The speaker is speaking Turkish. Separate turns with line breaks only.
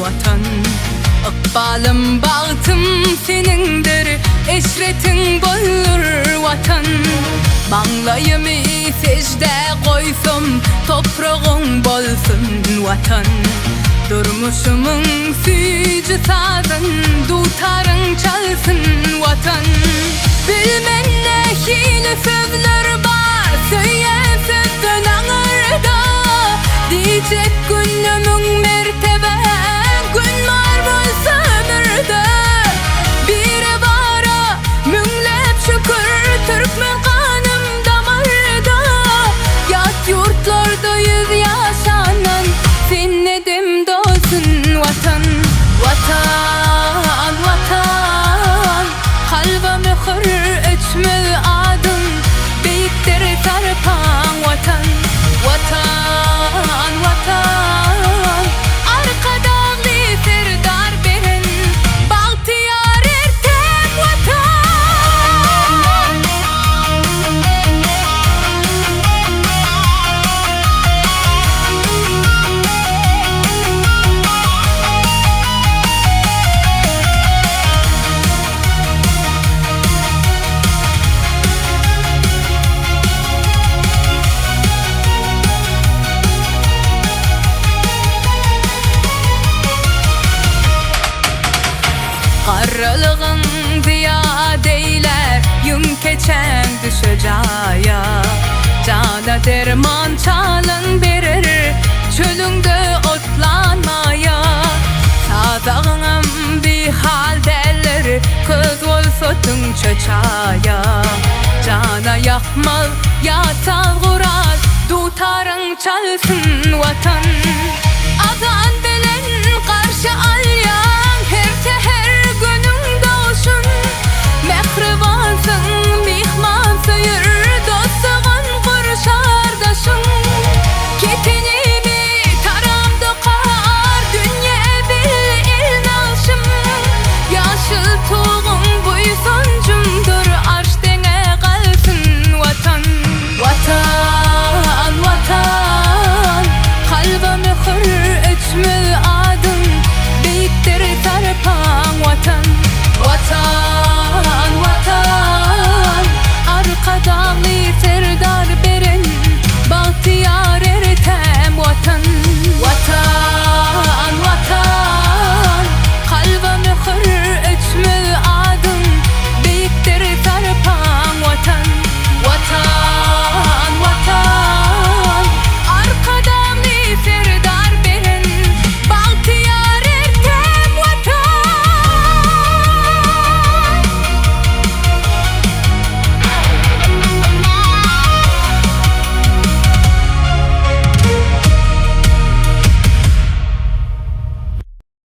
vatan. Ikbalım bağıtım senindir, eşretin bollur vatan. Manglayımı secde koysam, toprağın bolsun vatan. Durmuşumun sücü sazın, dutarın çalsın vatan. Bilmen ne hile sözler var, söyleyen sözün ağırda. Diyecek günümün mertebe, gün var bolsa ömürde. Bire vara, münlep şükür, Türkmen kanım damarda. Yat yurtlardayız yaşanan, sen nedim dolsun vatan. Vatan, vatan, kalba mühür etme adın, beyiktir sarpan vatan. Vatan, vatan, arkadağlı serdar berin, bahtiyar ertem vatan. Karalığın ziyadeyler, yün keçen düşeceğe. Cana derman çalın verir, çölünde otlanmaya. Sazağın bir hal derler, kız olsotun çöçaya. Cana yakmal, yatal kural, dutarın çalsın vatan.